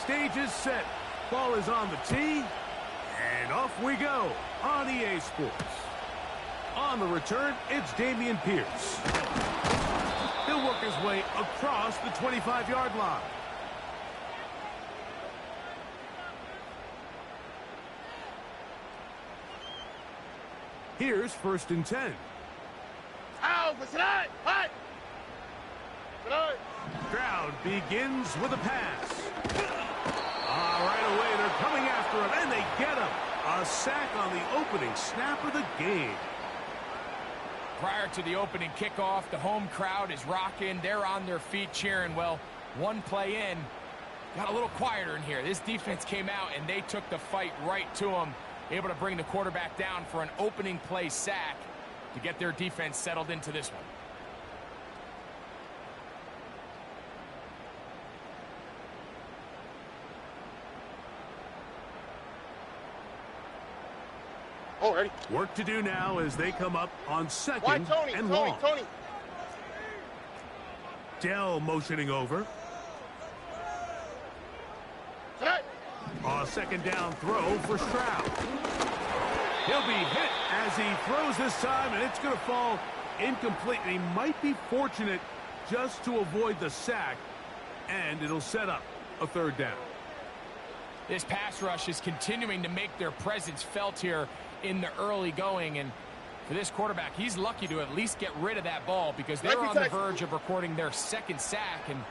stage is set. Ball is on the tee. And off we go on EA Sports. On the return, it's Dameon Pierce. He'll work his way across the 25-yard line. Here's 1st and 10. Stroud begins with a pass. Right away, they're coming after him, and they get him. A sack on the opening snap of the game. Prior to the opening kickoff, the home crowd is rocking. They're on their feet cheering. Well, one play in, got a little quieter in here. This defense came out, and they took the fight right to them, able to bring the quarterback down for an opening play sack to get their defense settled into this one. Ready. Work to do now as they come up on 2nd and long. Dell motioning over. A 2nd down throw for Stroud. He'll be hit as he throws this time, and it's going to fall incomplete. And he might be fortunate just to avoid the sack, and it'll set up a 3rd down. This pass rush is continuing to make their presence felt here in the early going, and for this quarterback, he's lucky to at least get rid of that ball because they're on the verge of recording their 2nd sack, and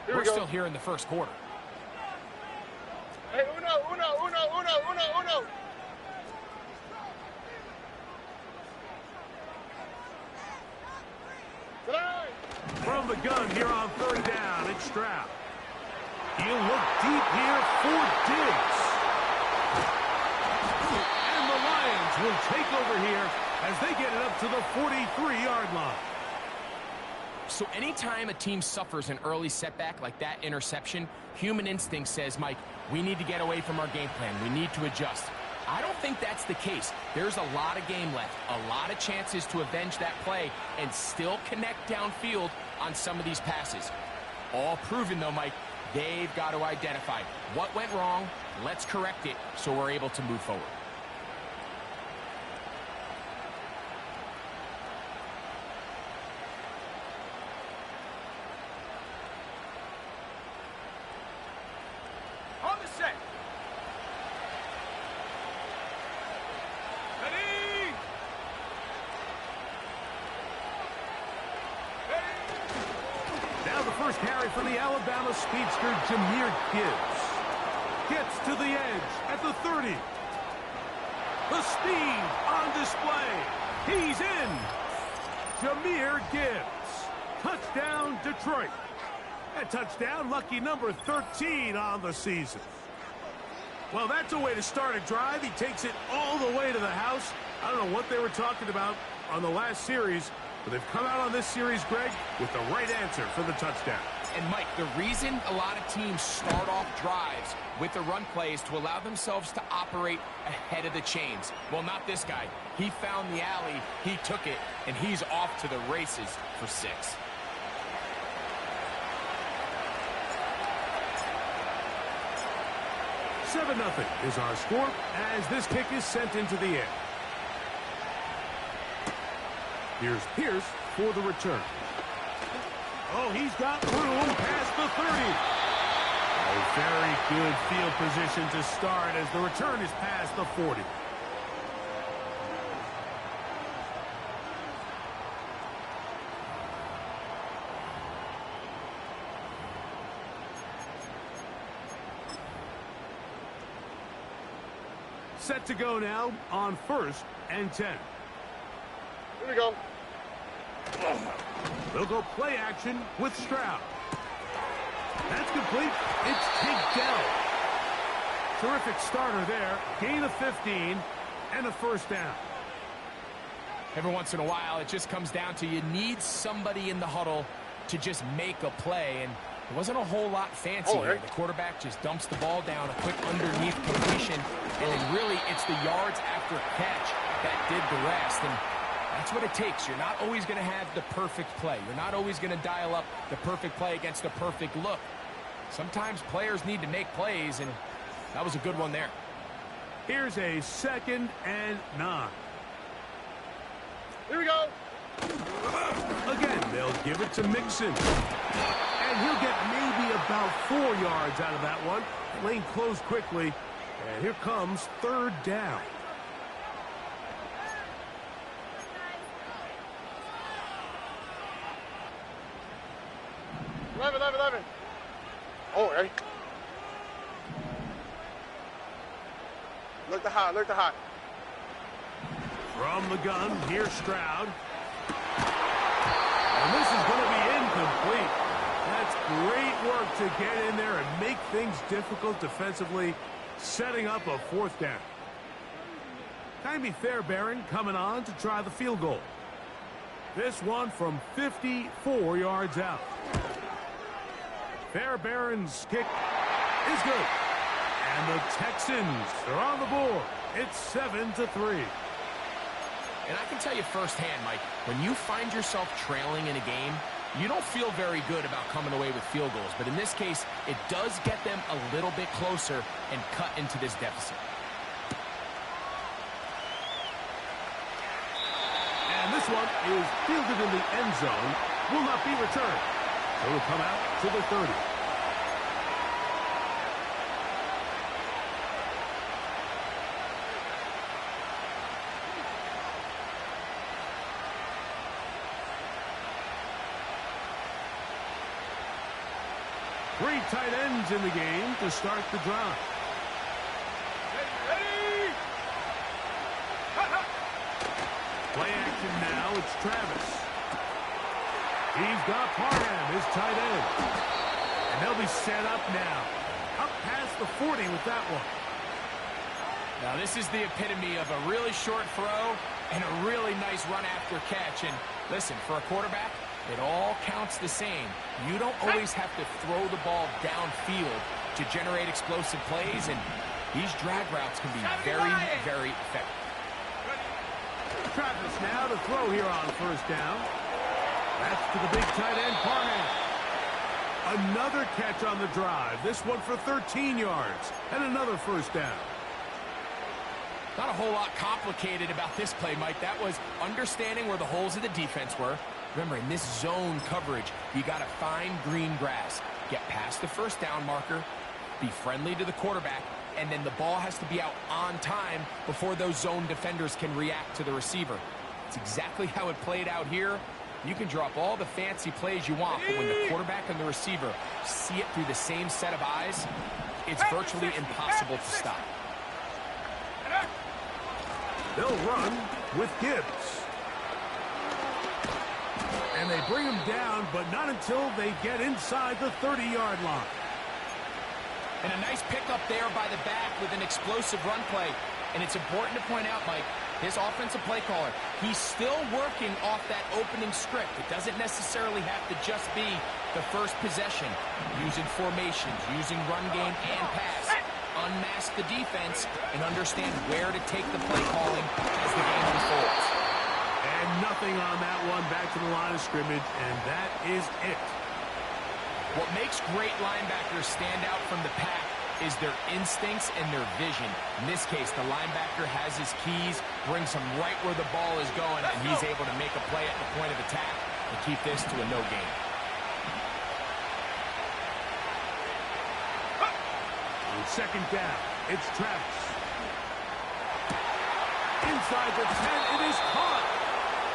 we're still here in the 1st quarter. Hey, uno. From the gun here on 3rd down, it's Stroud. He'll look deep here for Diggs. And the Lions will take over here as they get it up to the 43-yard line. So anytime a team suffers an early setback like that interception, human instinct says, Mike, we need to get away from our game plan. We need to adjust. I don't think that's the case. There's a lot of game left, a lot of chances to avenge that play and still connect downfield on some of these passes. All proven, though, Mike, they've got to identify what went wrong, let's correct it so we're able to move forward. On the set. Ready. Now the first carry for the Alabama speedster, Jahmyr Gibbs. Gets to the edge at the 30. The speed on display. He's in. Jahmyr Gibbs. Touchdown, Detroit. A touchdown, lucky number 13 on the season. Well, that's a way to start a drive. He takes it all the way to the house. I don't know what they were talking about on the last series, but they've come out on this series, Greg, with the right answer for the touchdown. And, Mike, the reason a lot of teams start off drives with the run play is to allow themselves to operate ahead of the chains. Well, not this guy. He found the alley, he took it, and he's off to the races for 6. Seven 0 is our score as this kick is sent into the air. Here's Pierce for the return. Oh, he's got room past the 30. A very good field position to start as the return is past the 40. Set to go now on 1st and 10. Here we go. They'll go play action with Stroud. That's complete. It's Dell. Terrific starter there. Gain of 15 and a 1st down. Every once in a while, it just comes down to you need somebody in the huddle to just make a play, and it wasn't a whole lot fancy here. The quarterback just dumps the ball down, a quick underneath completion, and then really it's the yards after catch that did the rest. And that's what it takes. You're not always going to have the perfect play. You're not always going to dial up the perfect play against the perfect look. Sometimes players need to make plays, and that was a good one there. Here's a 2nd and 9. Here we go. Again, they'll give it to Mixon. And he'll get maybe about 4 yards out of that one. Lane closed quickly. And here comes 3rd down. Eleven. Oh, hey. Look the hot. From the gun, here's Stroud. And this is going to be incomplete. That's great work to get in there and make things difficult defensively, setting up a 4th down. Jaime Fairbairn coming on to try the field goal. This one from 54 yards out. Fairbairn's kick is good. And the Texans are on the board. It's 7-3. And I can tell you firsthand, Mike, when you find yourself trailing in a game, you don't feel very good about coming away with field goals. But in this case, it does get them a little bit closer and cut into this deficit. And this one is fielded in the end zone. Will not be returned. So it'll come out to the 30. Three tight ends in the game to start the drive. Ready. Play action now, it's Travis. He's got Parham, his tight end. And they'll be set up now. Up past the 40 with that one. Now this is the epitome of a really short throw and a really nice run after catch. And listen, for a quarterback, it all counts the same. You don't always have to throw the ball downfield to generate explosive plays, and these drag routes can be very, very effective. Travis now to throw here on 1st down. That's to the big tight end, Parham. Another catch on the drive. This one for 13 yards and another 1st down. Not a whole lot complicated about this play, Mike. That was understanding where the holes of the defense were. Remember, in this zone coverage, you got to find green grass. Get past the 1st down marker, be friendly to the quarterback, and then the ball has to be out on time before those zone defenders can react to the receiver. It's exactly how it played out here. You can drop all the fancy plays you want, but when the quarterback and the receiver see it through the same set of eyes, it's virtually impossible to stop. They'll run with Gibbs. And they bring him down, but not until they get inside the 30-yard line. And a nice pickup there by the back with an explosive run play. And it's important to point out, Mike, his offensive play caller, he's still working off that opening script. It doesn't necessarily have to just be the first possession. Using formations, using run game and pass. Unmask the defense and understand where to take the play calling as the game unfolds. And nothing on that one back to the line of scrimmage, and that is it. What makes great linebackers stand out from the pack is their instincts and their vision. In this case, the linebacker has his keys, brings him right where the ball is going, and he's able to make a play at the point of attack and keep this to a no gain. On 2nd down, it's Travis. Inside the 10, it is caught.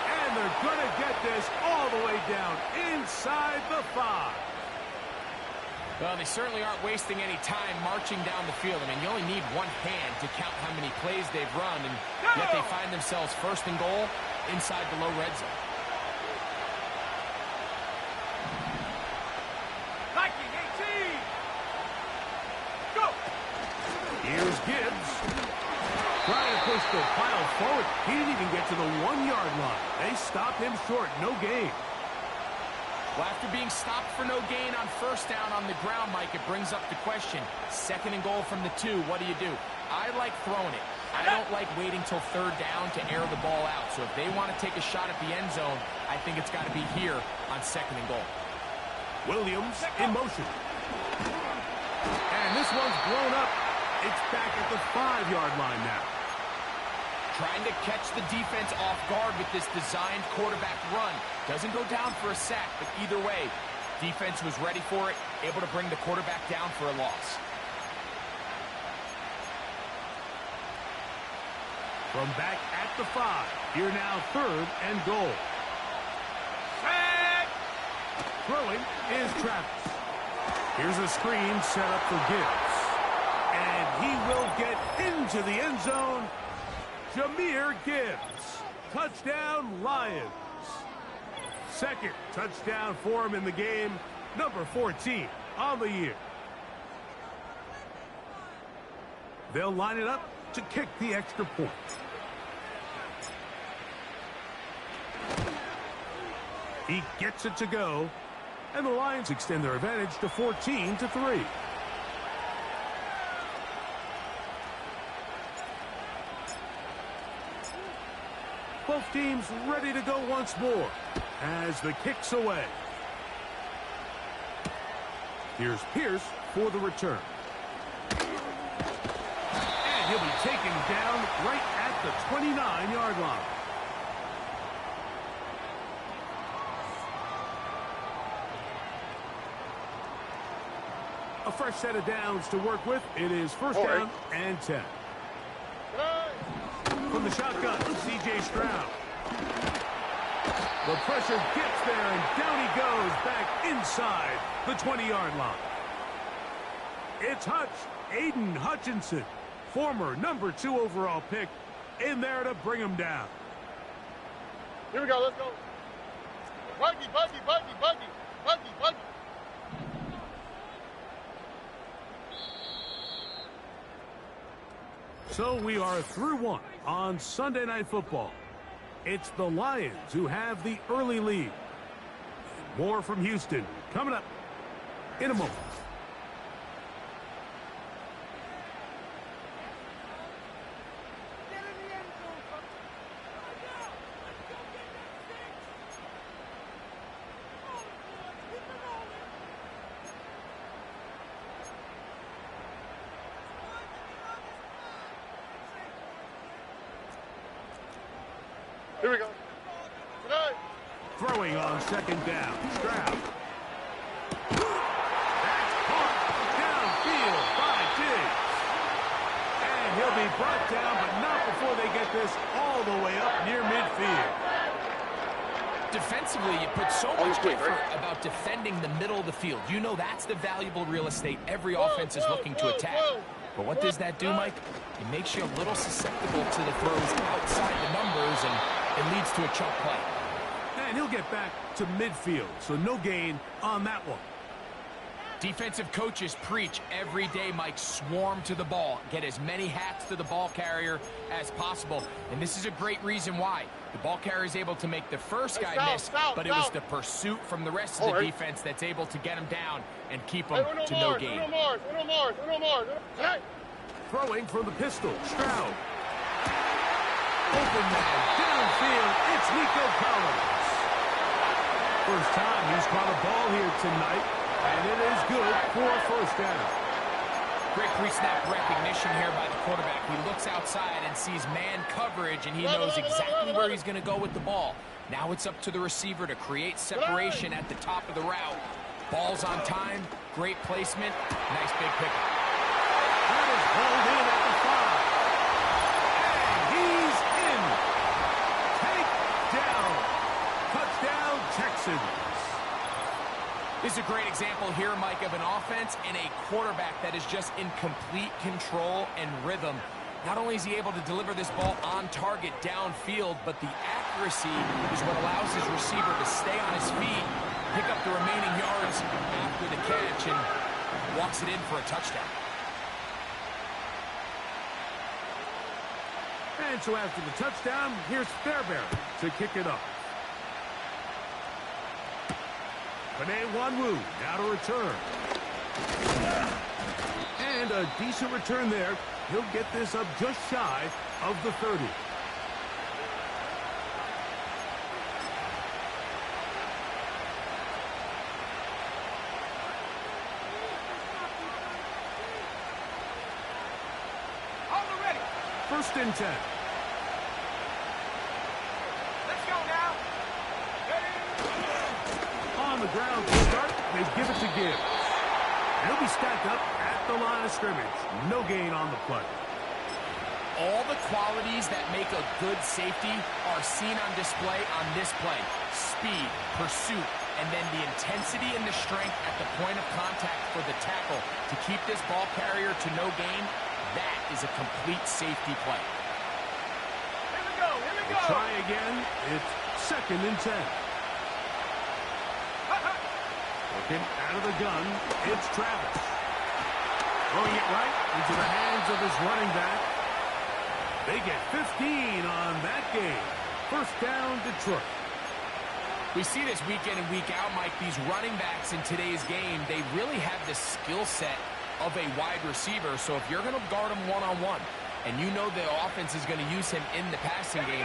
And they're going to get this all the way down inside the 5. Well, they certainly aren't wasting any time marching down the field. I mean, you only need one hand to count how many plays they've run, and yet they find themselves 1st and goal inside the low red zone. Here's Gibbs. Trying to push the pile forward. He didn't even get to the 1-yard line. They stopped him short. No gain. Well, after being stopped for no gain on 1st down on the ground, Mike, it brings up the question. 2nd and goal from the 2, what do you do? I like throwing it. I don't like waiting till 3rd down to air the ball out. So if they want to take a shot at the end zone, I think it's got to be here on 2nd and goal. Williams in motion. And this one's blown up. It's back at the 5-yard line now. Trying to catch the defense off guard with this designed quarterback run. Doesn't go down for a sack, but either way, defense was ready for it, able to bring the quarterback down for a loss. From back at the 5, here now 3rd and goal. Sack! Throwing is Travis. Here's a screen set up for Gibbs. And he will get into the end zone. Jahmyr Gibbs. Touchdown, Lions. Second touchdown for him in the game. Number 14 on the year. They'll line it up to kick the extra point. He gets it to go. And the Lions extend their advantage to 14-3. Both teams ready to go once more as the kick's away. Here's Pierce for the return. And he'll be taken down right at the 29-yard line. A fresh set of downs to work with. It is first down and 10. From the shotgun, C.J. Stroud. The pressure gets there, and down he goes back inside the 20-yard line. It's Hutch, Aiden Hutchinson, former number 2 overall pick, in there to bring him down. Here we go, let's go. Buggy, buggy, buggy, buggy, buggy, buggy. So we are through one on Sunday Night Football. It's the Lions who have the early lead. More from Houston coming up in a moment. Here we go. Throwing on second down. Stroud. That's caught downfield by Diggs. And he'll be brought down, but not before they get this all the way up near midfield. Defensively, you put so much effort about defending the middle of the field. You know that's the valuable real estate every offense is looking to attack. But what does that do, Mike? It makes you a little susceptible to the throws outside the numbers, and it leads to a chunk play. And he'll get back to midfield, so no gain on that one. Defensive coaches preach every day, Mike, swarm to the ball. Get as many hats to the ball carrier as possible. And this is a great reason why. The ball carrier is able to make the first guy miss, but it was the pursuit from the rest of the defense that's able to get him down and keep him to no gain. Throwing from the pistol, Stroud. Open man, downfield, it's Nico Collins. First time he's caught a ball here tonight, and it is good for a first down. Great pre-snap recognition here by the quarterback. He looks outside and sees man coverage, and he knows exactly where he's going to go with the ball. Now it's up to the receiver to create separation at the top of the route. Ball's on time, great placement, nice big pickup. That is hauled in at the 5. And he's in. Takedown. Touchdown, Texans. This is a great example here, Mike, of an offense and a quarterback that is just in complete control and rhythm. Not only is he able to deliver this ball on target downfield, but the accuracy is what allows his receiver to stay on his feet, pick up the remaining yards after the catch, and walks it in for a touchdown. And so after the touchdown, here's Fairbairn to kick it up. Panay Wanwu now to return. And a decent return there. He'll get this up just shy of the 30. First and 10. Let's go now. On the ground to start, they give it to Gibbs. He'll be stacked up at the line of scrimmage. No gain on the play. All the qualities that make a good safety are seen on display on this play. Speed, pursuit, and then the intensity and the strength at the point of contact for the tackle to keep this ball carrier to no gain. That is a complete safety play. Here we go. Here we go. Try again. It's second and 10. Looking out of the gun, it's Travis. Throwing it right into the hands of his running back. They get 15 on that game. First down, Detroit. We see this week in and week out, Mike. These running backs in today's game, they really have the skill set of a wide receiver. So if you're going to guard him one-on-one, and you know the offense is going to use him in the passing game,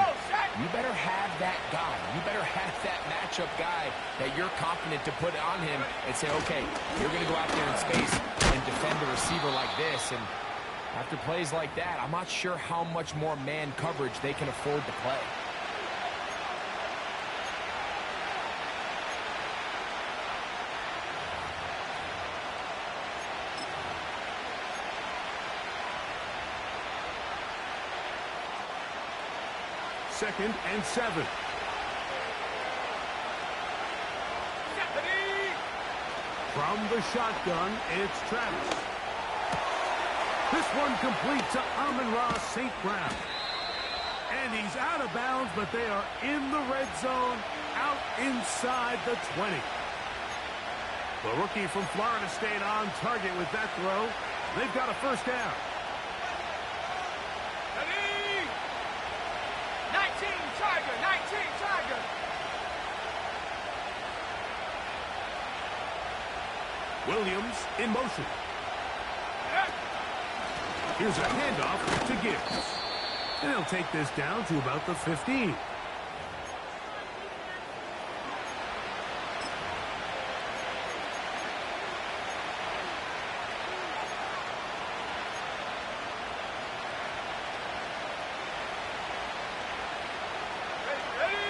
you better have that guy. You better have that matchup guy that you're confident to put on him and say, okay, you're going to go out there in space and defend the receiver like this. And after plays like that, I'm not sure how much more man coverage they can afford to play. Second and 7. From the shotgun, it's Travis. This one complete to Amon-Ra St. Brown. And he's out of bounds, but they are in the red zone, out inside the 20. The rookie from Florida State on target with that throw. They've got a first down. 19 Tiger. Williams in motion. Here's a handoff to Gibbs. And he'll take this down to about the 15.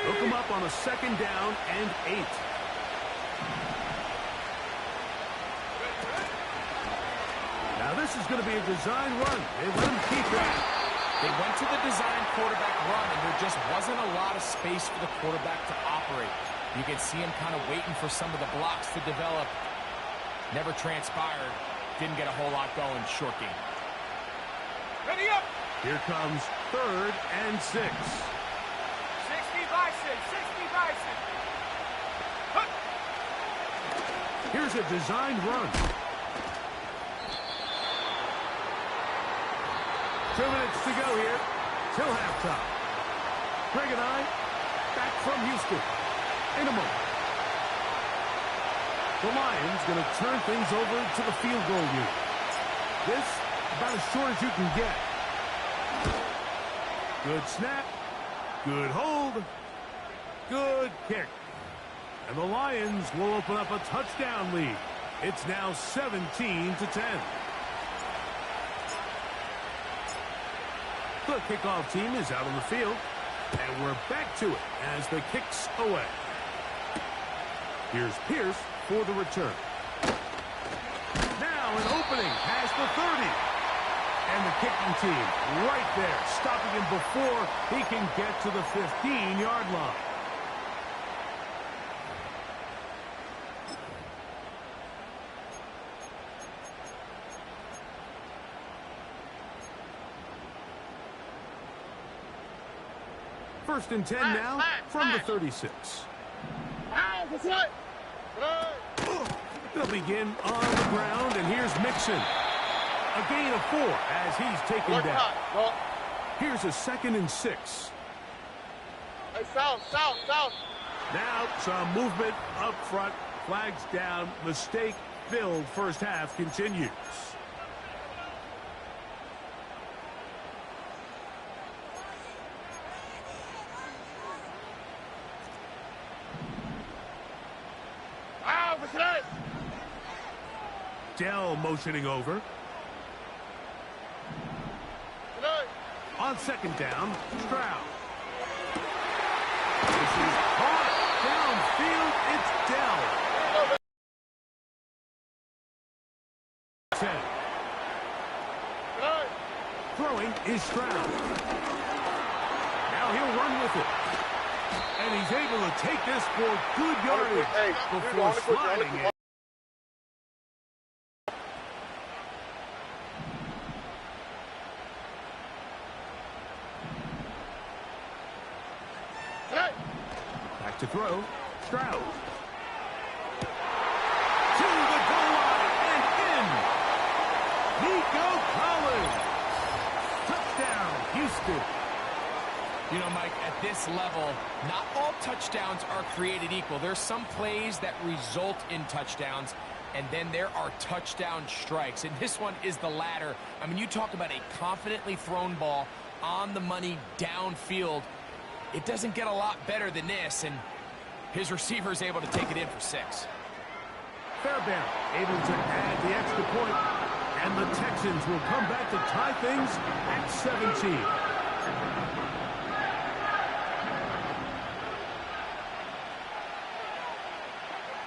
Hook him up on a second down and 8. Now this is going to be a design run. They let him keep that. They went to the design quarterback run, and there just wasn't a lot of space for the quarterback to operate. You can see him kind of waiting for some of the blocks to develop. Never transpired. Didn't get a whole lot going. Short game. Ready up. Here comes third and 6. 60 Bison. Here's a designed run. 2 minutes to go here till halftime. Greg and I back from Houston in a moment. The Lions going to turn things over to the field goal unit. This about as short as you can get. Good snap. Good hold. Good kick. And the Lions will open up a touchdown lead. It's now 17-10. The kickoff team is out on the field. And we're back to it as the kick's away. Here's Pierce for the return. Now an opening past the 30. And the kicking team right there, stopping him before he can get to the 15-yard line. First and 10 now from the 36. They'll begin on the ground, and here's Mixon. A gain of 4 as he's taken down. Here's a second and 6. Hey, south. Now some movement up front. Flags down. Mistake-filled first half continues. Dell motioning over. On second down, Stroud. This is caught downfield. It's Dell. 10. Throwing is Stroud. Now he'll run with it. And he's able to take this for good yardage before sliding it. Back to throw. Stroud. To the goal line and in. Nico Collins. Touchdown, Houston. You know, Mike, at this level, not all touchdowns are created equal. There's some plays that result in touchdowns, and then there are touchdown strikes. And this one is the latter. I mean, you talk about a confidently thrown ball on the money downfield. It doesn't get a lot better than this, and his receiver is able to take it in for 6. Fairbairn able to add the extra point, and the Texans will come back to tie things at 17.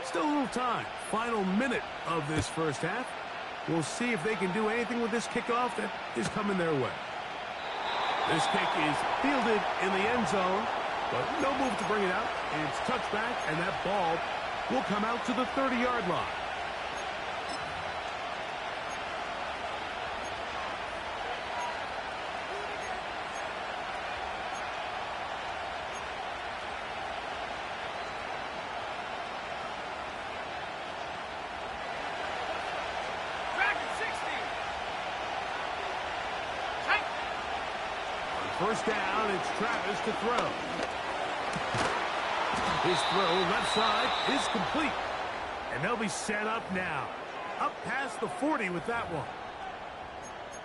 Still a little time. Final minute of this first half. We'll see if they can do anything with this kickoff that is coming their way. This kick is fielded in the end zone, but no move to bring it out. It's touchback, and that ball will come out to the 30-yard line. First down, it's Travis to throw. His throw left side is complete. And they'll be set up now. Up past the 40 with that one.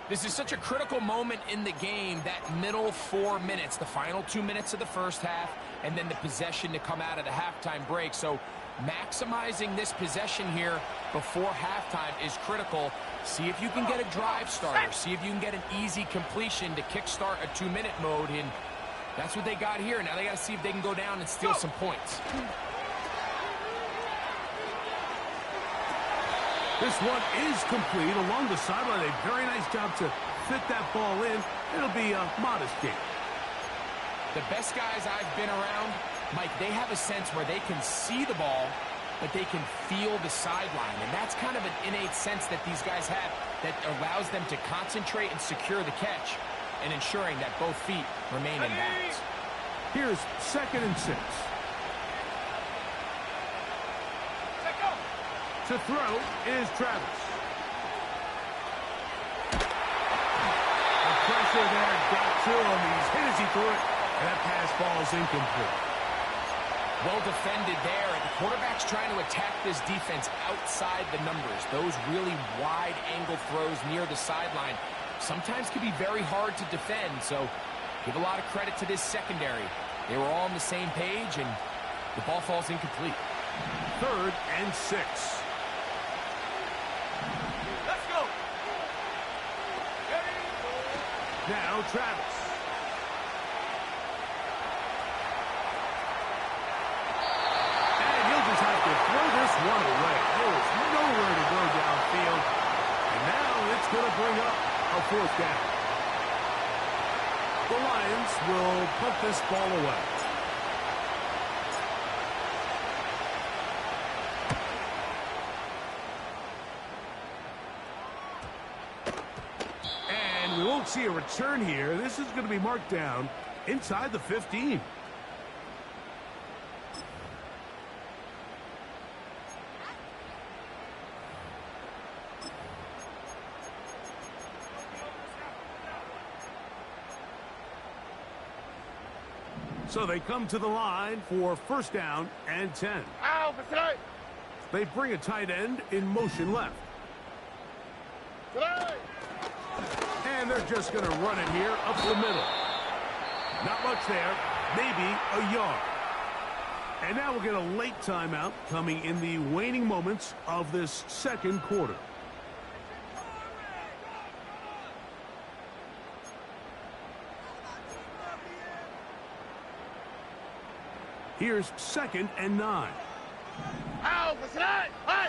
This is such a critical moment in the game, that middle 4 minutes, the final 2 minutes of the first half, and then the possession to come out of the halftime break. So maximizing this possession here before halftime is critical. See if you can get a drive starter. See if you can get an easy completion to kickstart a 2-minute mode. And that's what they got here. Now they got to see if they can go down and steal some points. This one is complete along the sideline. A very nice job to fit that ball in. It'll be a modest game. The best guys I've been around, Mike, they have a sense where they can see the ball, but they can feel the sideline. And that's kind of an innate sense that these guys have that allows them to concentrate and secure the catch and ensuring that both feet remain in bounds. Here's 2nd and 6. To throw is Travis. The pressure there got to him. He's hit as he threw it, and that pass falls incomplete. Well defended there, and the quarterback's trying to attack this defense outside the numbers. Those really wide angle throws near the sideline sometimes can be very hard to defend, so give a lot of credit to this secondary. They were all on the same page, and the ball falls incomplete. 3rd and 6. Let's go. Now Travis. And he'll just have to throw this one away. There is nowhere to go downfield. And now it's going to bring up a 4th down. The Lions will punt this ball away. We won't see a return here. This is going to be marked down inside the 15. So they come to the line for 1st down and 10. They bring a tight end in motion left. And they're just going to run it here up the middle. Not much there. Maybe a yard. And now we'll get a late timeout coming in the waning moments of this 2nd quarter. Here's 2nd and 9. Ow, what's that? Hey!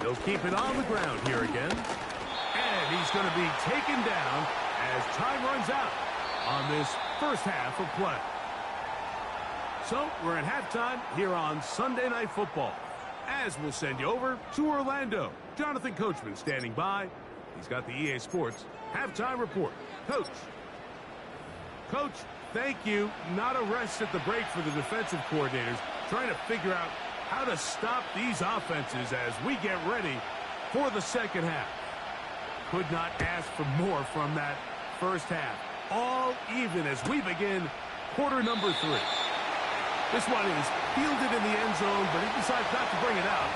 He'll keep it on the ground here again. And he's going to be taken down as time runs out on this first half of play. So we're at halftime here on Sunday Night Football. As we'll send you over to Orlando. Jonathan Coachman standing by. He's got the EA Sports halftime report. Coach. Coach, thank you. Not a rest at the break for the defensive coordinators, trying to figure out how to stop these offenses as we get ready for the second half. Could not ask for more from that first half. All even as we begin quarter number 3. This one is fielded in the end zone, but he decides not to bring it out.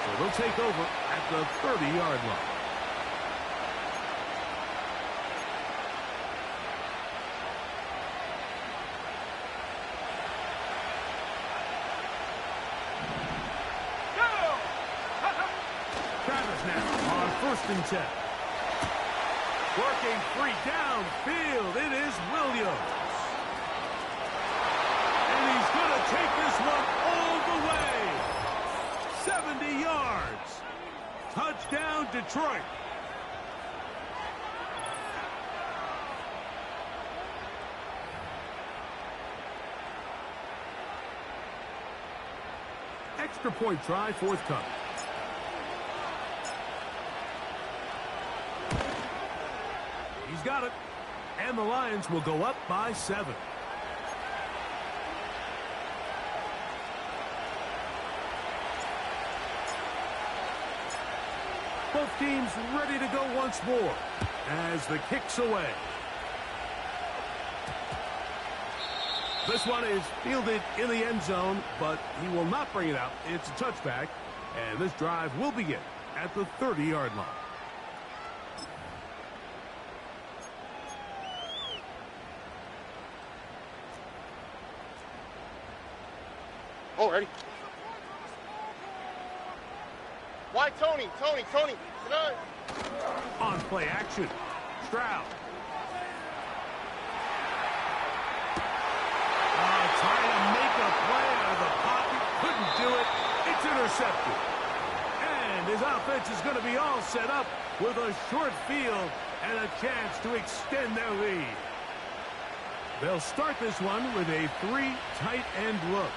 So they'll take over at the 30-yard line. Travis now on 1st and 10. Working free downfield. It is Williams. And he's going to take this one all the way. 70 yards. Touchdown, Detroit. Extra point try, 4th time. He's got it. And the Lions will go up by 7. Both teams ready to go once more as the kick's away. This one is fielded in the end zone, but he will not bring it out. It's a touchback, and this drive will begin at the 30-yard line. Oh, ready? Why, Tony? Tonight. On play action, Stroud. Trying to make a play out of the pocket. Couldn't do it. It's intercepted. And his offense is going to be all set up with a short field and a chance to extend their lead. They'll start this one with a 3 tight end look.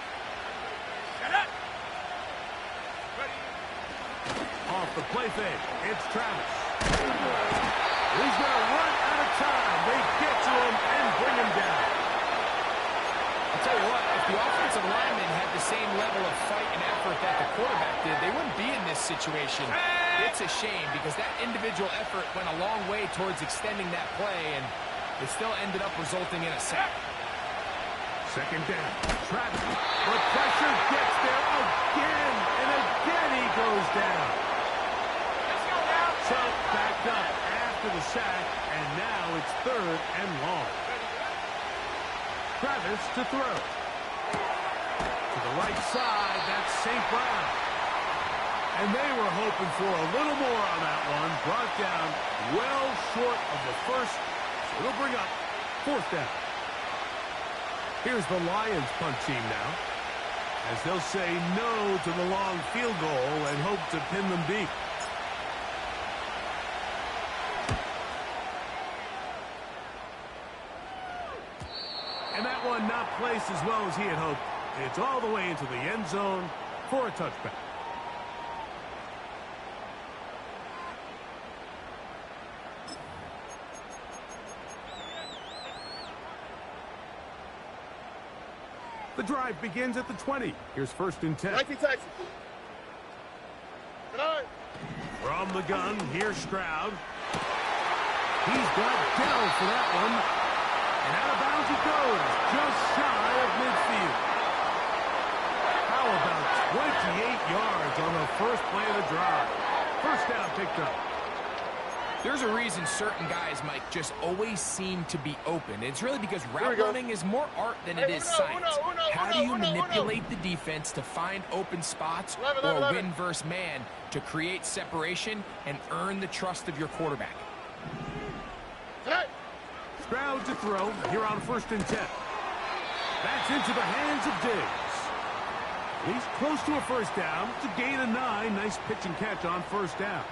Off the play fake, it's Travis. He's going to run out of time. They get to him and bring him down. I'll tell you what, if the offensive lineman had the same level of fight and effort that the quarterback did, they wouldn't be in this situation. It's a shame because that individual effort went a long way towards extending that play, and it still ended up resulting in a sack. 2nd down, Travis. But pressure gets there again, and again he goes down. Let's go now. So backed up after the sack, and now it's 3rd and long. Travis to throw. To the right side, that's St. Brown. And they were hoping for a little more on that one. Brought down well short of the first. So it'll bring up 4th down. Here's the Lions punt team now, as they'll say no to the long field goal and hope to pin them deep. And that one not placed as well as he had hoped. It's all the way into the end zone for a touchback. The drive begins at the 20. Here's 1st and 10. Nike Texas. Tonight. From the gun, here's Stroud. He's got Dell for that one. And out of bounds he goes, just shy of midfield. How about 28 yards on the first play of the drive? 1st down picked up. There's a reason certain guys, Mike, just always seem to be open. It's really because route running is more art than it is science. How do you manipulate the defense to find open spots or win versus man to create separation and earn the trust of your quarterback? Stroud to throw here on 1st and 10. That's into the hands of Diggs. He's close to a first down. It's a gain of 9. Nice pitch and catch on first down.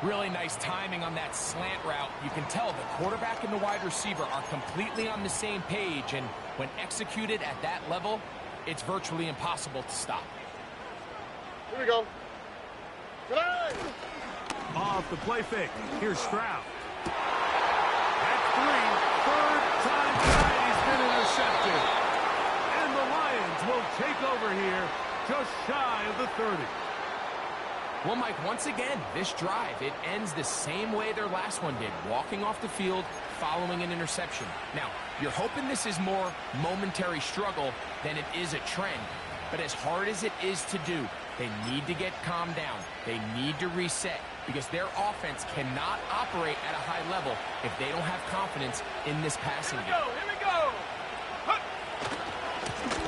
Really nice timing on that slant route. You can tell the quarterback and the wide receiver are completely on the same page, and when executed at that level, it's virtually impossible to stop. Here we go. Play! Off the play fake. Here's Stroud. That's 3. Third time tonight he's been intercepted. And the Lions will take over here just shy of the 30. Well, Mike, once again, this drive, it ends the same way their last one did, walking off the field following an interception. Now, you're hoping this is more momentary struggle than it is a trend. But as hard as it is to do, they need to get calmed down. They need to reset because their offense cannot operate at a high level if they don't have confidence in this passing game. Here we go.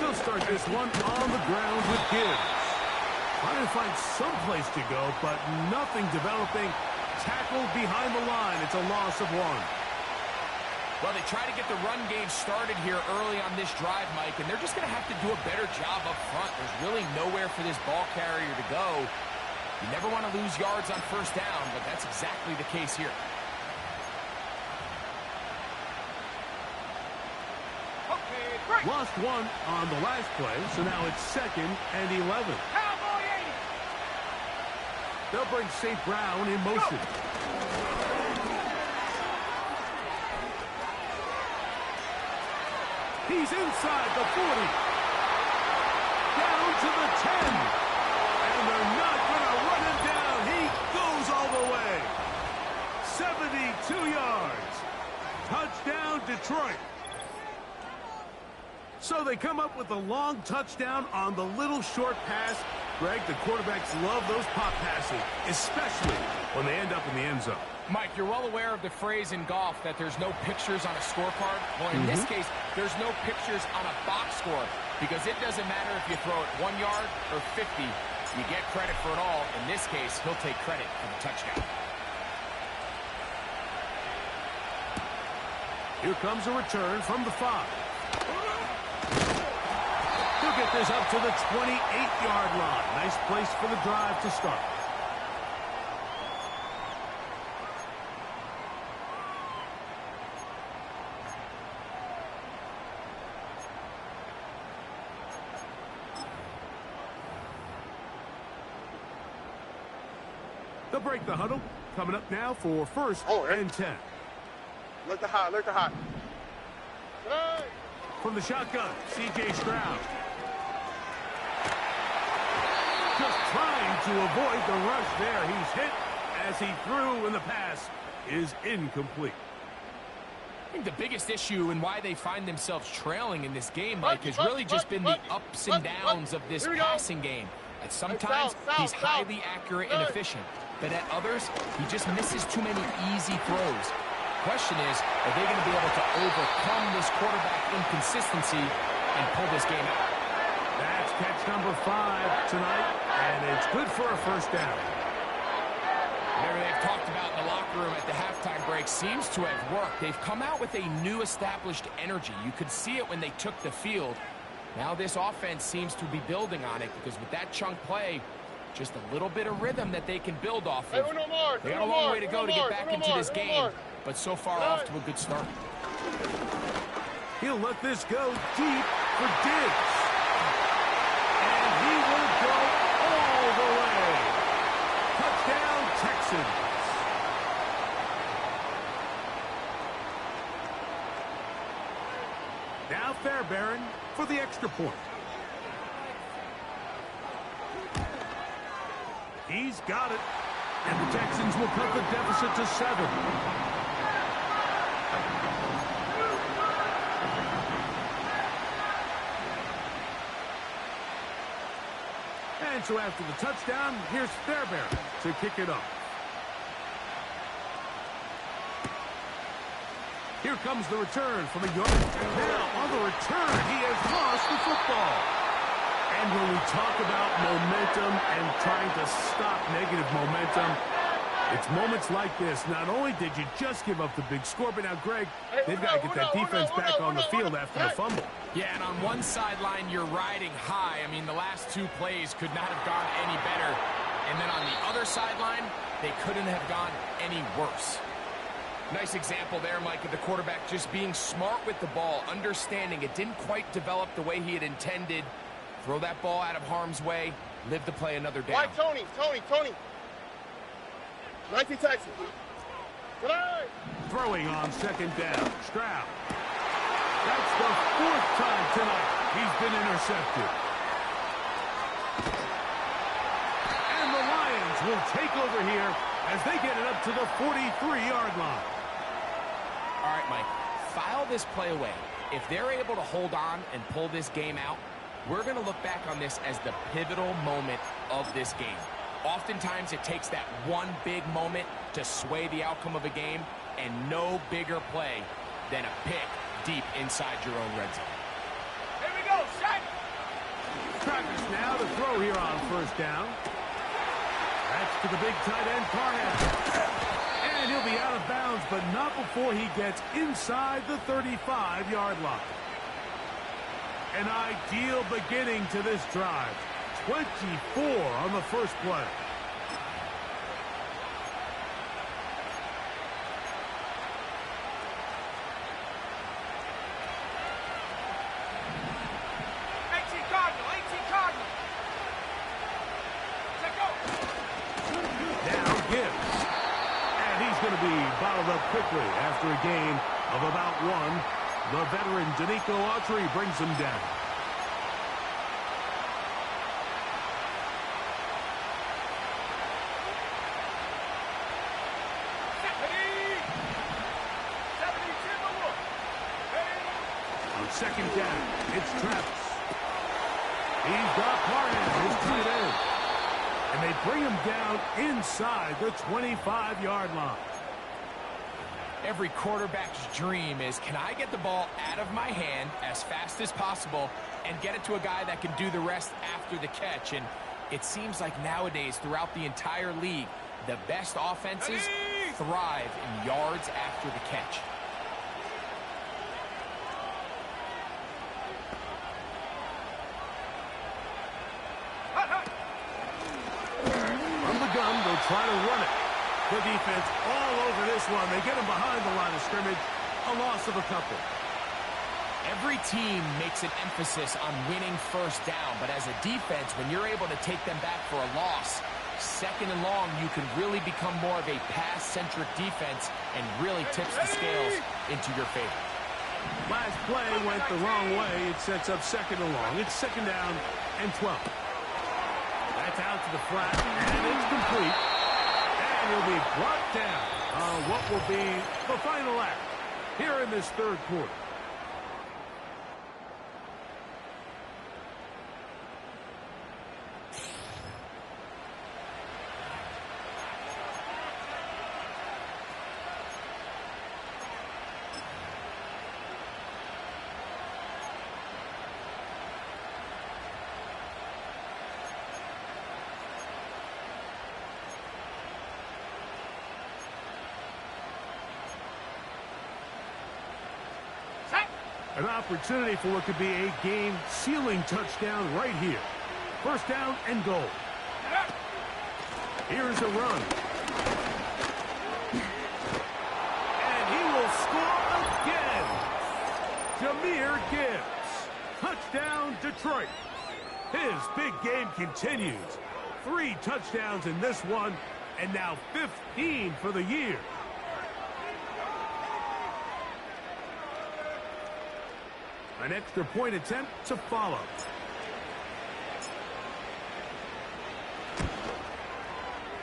They'll start this one on the ground with Gibbs. Trying to find some place to go, but nothing developing. Tackled behind the line. It's a loss of 1. Well, they try to get the run game started here early on this drive, Mike, and they're just going to have to do a better job up front. There's really nowhere for this ball carrier to go. You never want to lose yards on first down, but that's exactly the case here. Okay, break. Lost 1 on the last play, so now it's 2nd and 11. Cowboy 80. They'll bring St. Brown in motion. He's inside the 40. Down to the 10. And they're not going to run him down. He goes all the way. 72 yards. Touchdown, Detroit. So they come up with a long touchdown on the little short pass. Greg, the quarterbacks love those pop passes, especially when they end up in the end zone. Mike, you're well aware of the phrase in golf that there's no pictures on a scorecard. Well, in this case, there's no pictures on a box score because it doesn't matter if you throw it 1 yard or 50. You get credit for it all. In this case, he'll take credit for the touchdown. Here comes a return from the 5. He'll get this up to the 28-yard line. Nice place for the drive to start. They'll break the huddle. Coming up now for 1st and 10. Look the hot, look the hot. Play! From the shotgun, C.J. Stroud. Just trying to avoid the rush there. He's hit as he threw, and the pass is incomplete. I think the biggest issue and why they find themselves trailing in this game, Mike, has really just been the ups and downs of this passing game. At sometimes, he's highly accurate and efficient, but at others, he just misses too many easy throws. Question is, are they going to be able to overcome this quarterback inconsistency and pull this game out? That's catch number 5 tonight, and it's good for a first down. Whatever they've talked about in the locker room at the halftime break seems to have worked. They've come out with a new established energy. You could see it when they took the field. Now this offense seems to be building on it because with that chunk play, just a little bit of rhythm that they can build off of. They got a long way to go to get back into this game, but so far off to a good start. He'll let this go deep for Diggs. And he will go all the way. Touchdown, Texans. Now Fairbairn for the extra point. He's got it. And the Texans will cut the deficit to 7. And so after the touchdown, here's Fairbairn to kick it off. Here comes the return from a yard. And now on the return, he has lost the football. And when we talk about momentum and trying to stop negative momentum, It's moments like this. Not only did you just give up the big score, but now, Greg, they've got to get that defense back on the field after the fumble. Yeah, and on one sideline, you're riding high. I mean, the last two plays could not have gone any better. And then on the other sideline, they couldn't have gone any worse. Nice example there, Mike, of the quarterback just being smart with the ball, understanding it didn't quite develop the way he had intended. Throw that ball out of harm's way, live to play another down. Right, Tony. 19 Texas. Throwing on second down. Stroud. That's the fourth time tonight he's been intercepted. And the Lions will take over here as they get it up to the 43-yard line. All right, Mike, file this play away. If they're able to hold on and pull this game out, we're going to look back on this as the pivotal moment of this game. Oftentimes, it takes that one big moment to sway the outcome of a game, and no bigger play than a pick deep inside your own red zone. Here we go, set. Travis now to throw here on first down. That's to the big tight end, Parham. And he'll be out of bounds, but not before he gets inside the 35-yard line. An ideal beginning to this drive. 24 on the first play. Bottled up quickly after a gain of about one. The veteran Danico Autry brings him down. On second down, it's Travis. He's got Parham, his tight end. And they bring him down inside the 25-yard line. Every quarterback's dream is, can I get the ball out of my hand as fast as possible and get it to a guy that can do the rest after the catch? And it seems like nowadays, throughout the entire league, the best offenses thrive in yards after the catch. From the gun, they'll try to run it. The defense all over this one. They get him behind the line of scrimmage. A loss of a couple. Every team makes an emphasis on winning first down, but as a defense, when you're able to take them back for a loss, second and long, you can really become more of a pass-centric defense and really tips the scales into your favor. Last play went the wrong way. It sets up second and long. It's second down and 12. That's out to the flat, and it's complete. He'll be brought down on what will be the final act here in this third quarter. An opportunity for what could be a game-sealing touchdown right here. First down and goal. Here's a run. And he will score again. Jahmyr Gibbs. Touchdown, Detroit. His big game continues. 3 touchdowns in this one, and now 15 for the year. An extra point attempt to follow.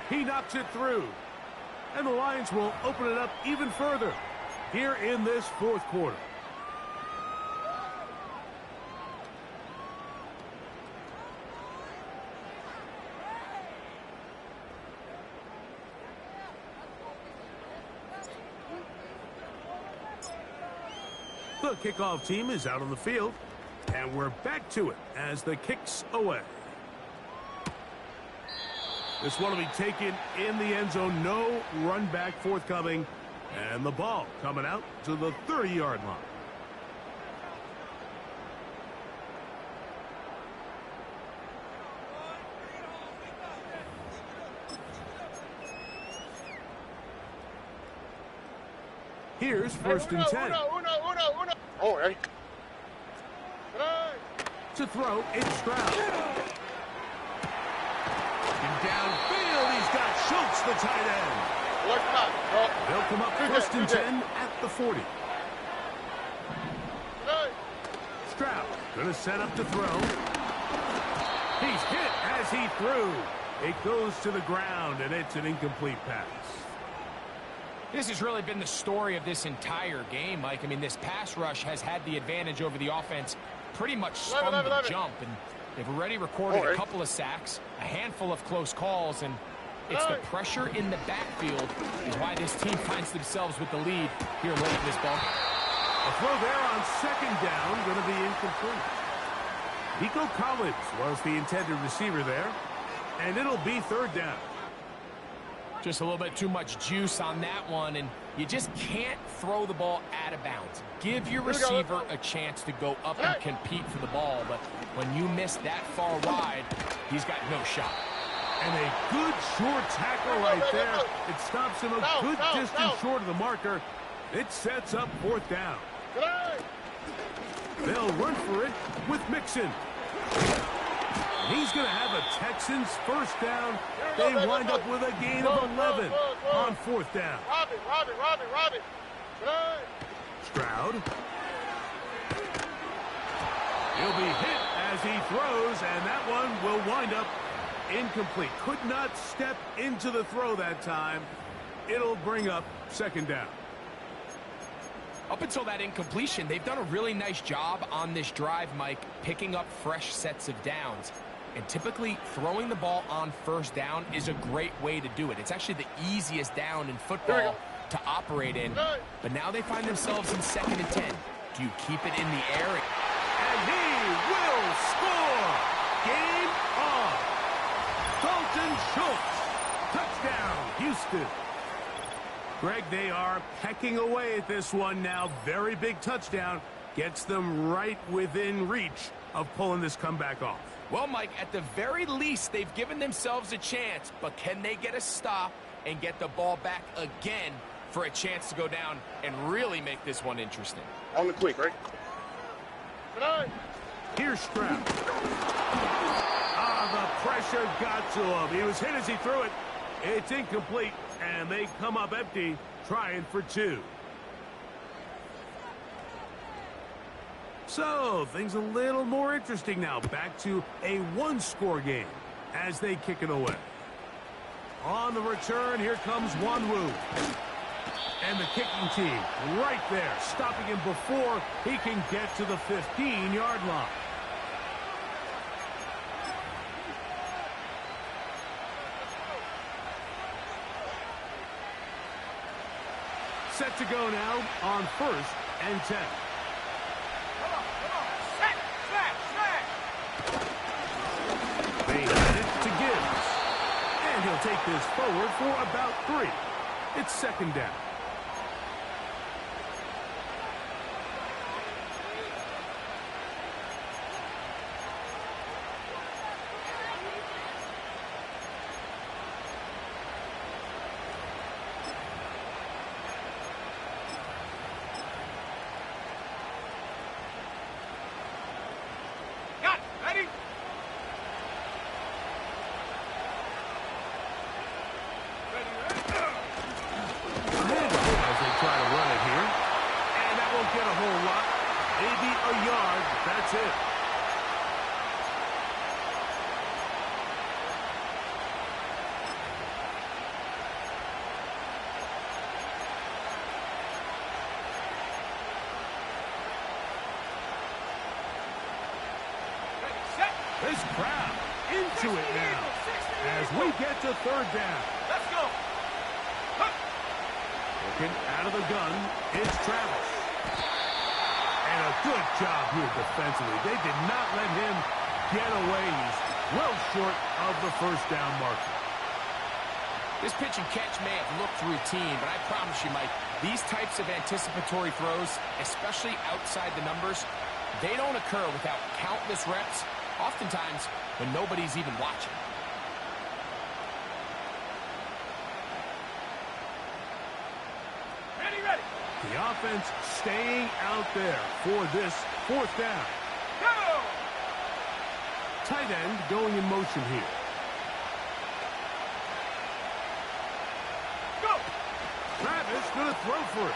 He knocks it through. And the Lions will open it up even further here in this fourth quarter. The kickoff team is out on the field, and we're back to it as the kick's away. This one will be taken in the end zone. No run back forthcoming. And the ball coming out to the 30-yard line. Here's first and 10. Oh, hey. To throw, it's Stroud. And downfield, he's got Schultz, the tight end. They'll come up first and 10 at the 40. Stroud going to set up to throw. He's hit as he threw. It goes to the ground, and it's an incomplete pass. This has really been the story of this entire game, Mike. I mean, this pass rush has had the advantage over the offense pretty much from the jump, and they've already recorded a couple of sacks, a handful of close calls, and it's the pressure in the backfield is why this team finds themselves with the lead here late in this ball game. A throw there on second down, going to be incomplete. Nico Collins was the intended receiver there, and it'll be third down. Just a little bit too much juice on that one, and you just can't throw the ball out of bounds. Give your receiver a chance to go up and compete for the ball, but when you miss that far wide, he's got no shot. And a good short tackle right there. It stops him a good distance short of the marker. It sets up fourth down. They'll run for it with Mixon. He's going to have a Texans first down. They wind up with a gain of 11 on fourth down. Robin. Stroud. He'll be hit as he throws, and that one will wind up incomplete. Could not step into the throw that time. It'll bring up second down. Up until that incompletion, they've done a really nice job on this drive, Mike, picking up fresh sets of downs. And typically, throwing the ball on first down is a great way to do it. It's actually the easiest down in football to operate in. But now they find themselves in 2nd and 10. Do you keep it in the air? And he will score! Game on! Dalton Schultz! Touchdown, Houston! Greg, they are pecking away at this one now. Very big touchdown. Gets them right within reach of pulling this comeback off. Well, Mike, at the very least, they've given themselves a chance, but can they get a stop and get the ball back again for a chance to go down and really make this one interesting? On the quick, right? Here's Stroud. The pressure got to him. He was hit as he threw it. It's incomplete, and they come up empty, trying for two. So, things a little more interesting now. Back to a one-score game as they kick it away. On the return, here comes Wanwu. And the kicking team right there, stopping him before he can get to the 15-yard line. Set to go now on 1st and 10. They hand it to Gibbs. And he'll take this forward for about 3. It's second down. That's it. This crowd into it now as we get to third down. Let's go. Looking out of the gun, it's Travis. And a good job here defensively. They did not let him get away. He's well short of the first down marker. This pitch and catch may have looked routine, but I promise you, Mike, these types of anticipatory throws, especially outside the numbers, they don't occur without countless reps, oftentimes when nobody's even watching. Ready, ready. The offense staying out there for this fourth down. Go! Tight end going in motion here. Go! Travis going to throw for it.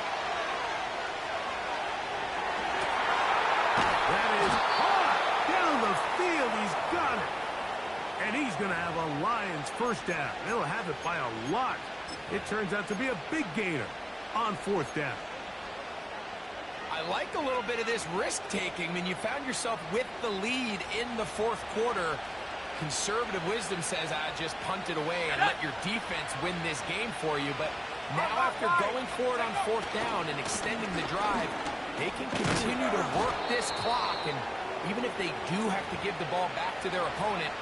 That is hard. Down the field. He's got it. And he's going to have a Lions first down. They'll have it by a lot. It turns out to be a big gainer on fourth down. I like a little bit of this risk-taking. When you found yourself with the lead in the fourth quarter, conservative wisdom says, just punt it away and let your defense win this game for you. But now after going for it on fourth down and extending the drive, they can continue to work this clock. And even if they do have to give the ball back to their opponent,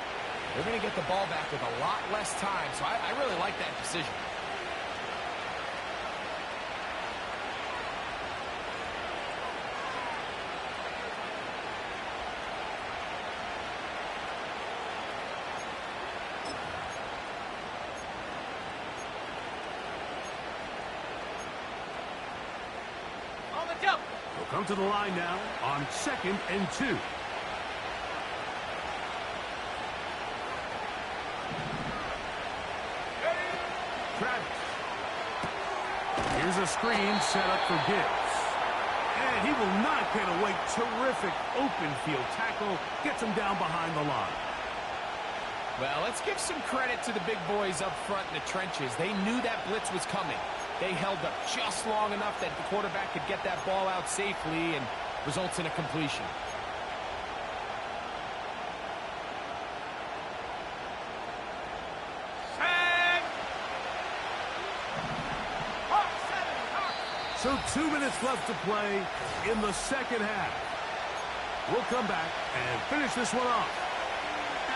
they're going to get the ball back with a lot less time. So I really like that decision. We'll come to the line now on 2nd and 2. Travis. Here's a screen set up for Gibbs. And he will not get away. Terrific open field tackle. Gets him down behind the line. Well, let's give some credit to the big boys up front in the trenches. They knew that blitz was coming. They held up just long enough that the quarterback could get that ball out safely and results in a completion. So 2 minutes left to play in the second half. We'll come back and finish this one off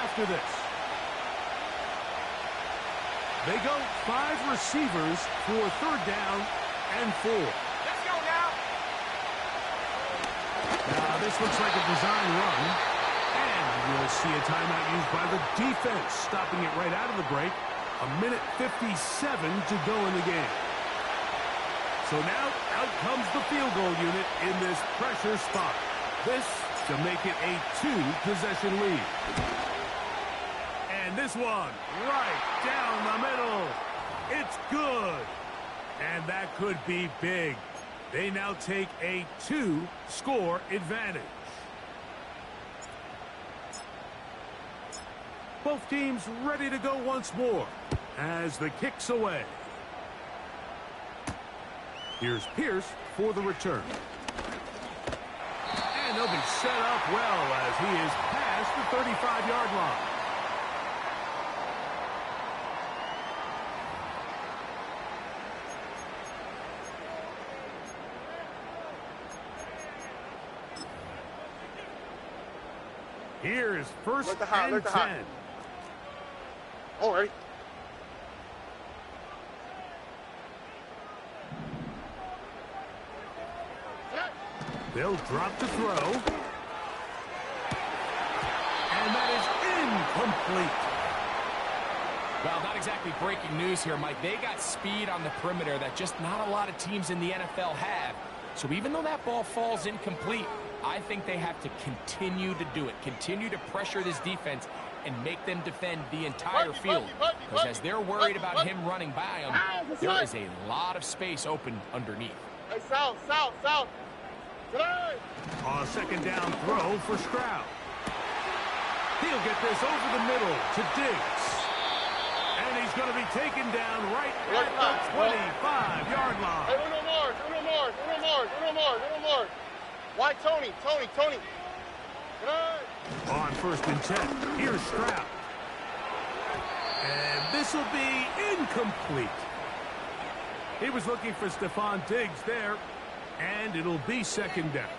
after this. They go 5 receivers for 3rd down and 4. Let's go now. Now this looks like a design run. And we'll see a timeout used by the defense, stopping it right out of the break. 1:57 to go in the game. So now out comes the field goal unit in this pressure spot. This to make it a 2-possession lead. And this one right down the middle. It's good. And that could be big. They now take a 2-score advantage. Both teams ready to go once more as the kick's away. Here's Pierce for the return. And they'll be set up well as he is past the 35-yard line. Here is 1st and 10. All right. They'll drop the throw. And that is incomplete. Well, not exactly breaking news here, Mike. They got speed on the perimeter that just not a lot of teams in the NFL have. So even though that ball falls incomplete, I think they have to continue to do it. Continue to pressure this defense and make them defend the entire field. Because as they're worried about him running by them, there is a lot of space open underneath. Hey, south. On a 2nd down throw for Stroud. He'll get this over the middle to Diggs. And he's going to be taken down right at the 25-yard line. Hey, Uno more. Why Tony? On 1st and 10, here's Stroud. And this will be incomplete. He was looking for Stephon Diggs there, and it'll be 2nd down.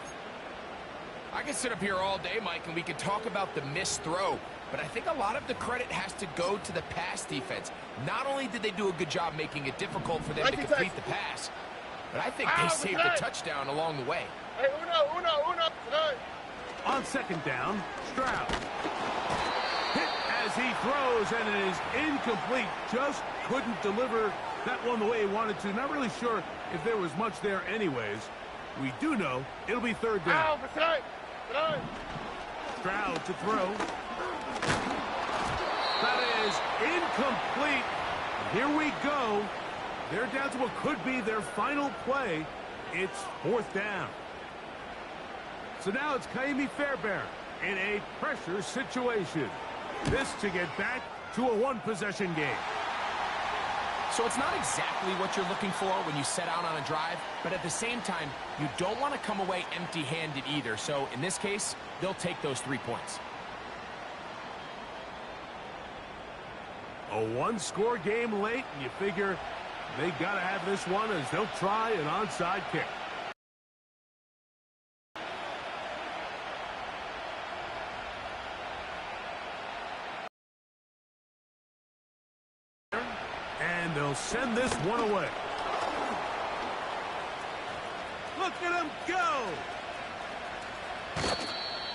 I can sit up here all day, Mike, and we can talk about the missed throw, but I think a lot of the credit has to go to the pass defense. Not only did they do a good job making it difficult for them to complete the pass, but I think they saved the touchdown along the way. Hey, uno. On second down, Stroud. Hit as he throws, and it is incomplete. Just couldn't deliver that one the way he wanted to. Not really sure if there was much there anyways. We do know it'll be third down. Stroud to throw. That is incomplete. Here we go. They're down to what could be their final play. It's fourth down. So now it's Kaimi Fairbairn in a pressure situation. This to get back to a one-possession game. So it's not exactly what you're looking for when you set out on a drive, but at the same time, you don't want to come away empty-handed either. So in this case, they'll take those 3 points. A one-score game late, and you figure they got to have this one as they'll try an onside kick. And they'll send this one away. Look at him go!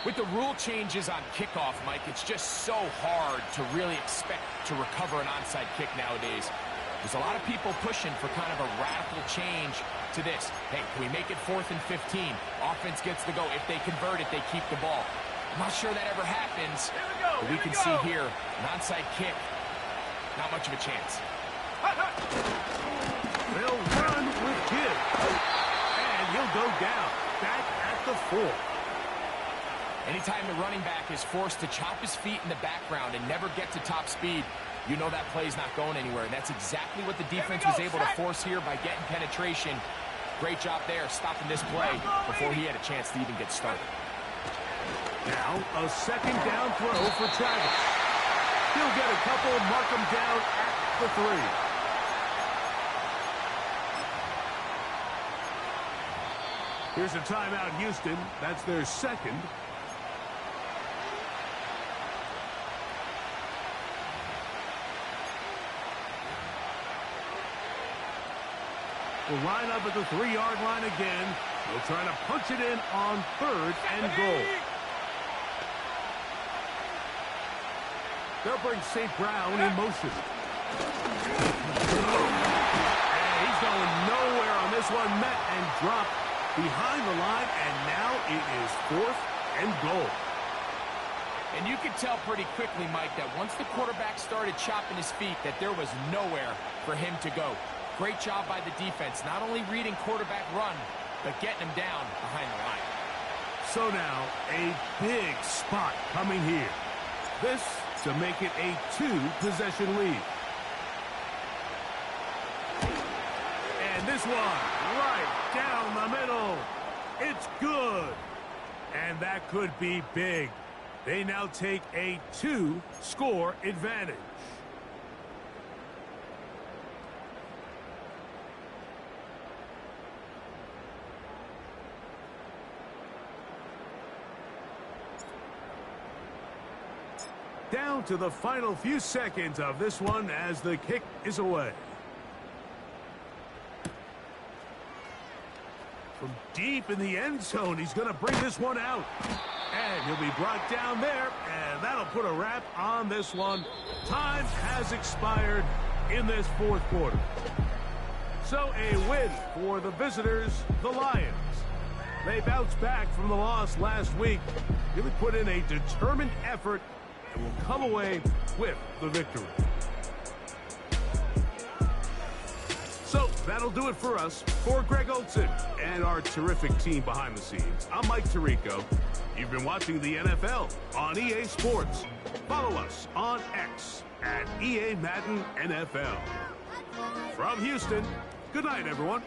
With the rule changes on kickoff, Mike, it's just so hard to really expect to recover an onside kick nowadays. There's a lot of people pushing for kind of a radical change to this. Hey, can we make it 4th and 15? Offense gets to go. If they convert it, they keep the ball. I'm not sure that ever happens. But we can see here, an onside kick, not much of a chance. They'll run with Gibbs. And he'll go down, back at the 4. Anytime the running back is forced to chop his feet in the background and never get to top speed, you know that play's not going anywhere. And that's exactly what the defense was able to force here by getting penetration. Great job there, stopping this play before he had a chance to even get started. Now a second down throw for Travis. He'll get a couple, mark him down at the 3. Here's a timeout, Houston. That's their second. Will line up at the 3-yard line again. They'll try to punch it in on 3rd and goal. They'll bring St. Brown in motion. And he's going nowhere on this one. Met and dropped behind the line, and now it is 4th and goal. And you could tell pretty quickly, Mike, that once the quarterback started chopping his feet, that there was nowhere for him to go. Great job by the defense, not only reading quarterback run, but getting him down behind the line. So now, a big spot coming here. This to make it a 2-possession lead. And this one, right down the middle. It's good. And that could be big. They now take a 2-score advantage. Down to the final few seconds of this one as the kick is away. From deep in the end zone, he's going to bring this one out. And he'll be brought down there, and that'll put a wrap on this one. Time has expired in this 4th quarter. So a win for the visitors, the Lions. They bounced back from the loss last week, really put in a determined effort, and will come away with the victory. So that'll do it for us. For Greg Olson and our terrific team behind the scenes, I'm Mike Tirico. You've been watching the NFL on EA Sports. Follow us on X at EA Madden NFL. From Houston, good night, everyone.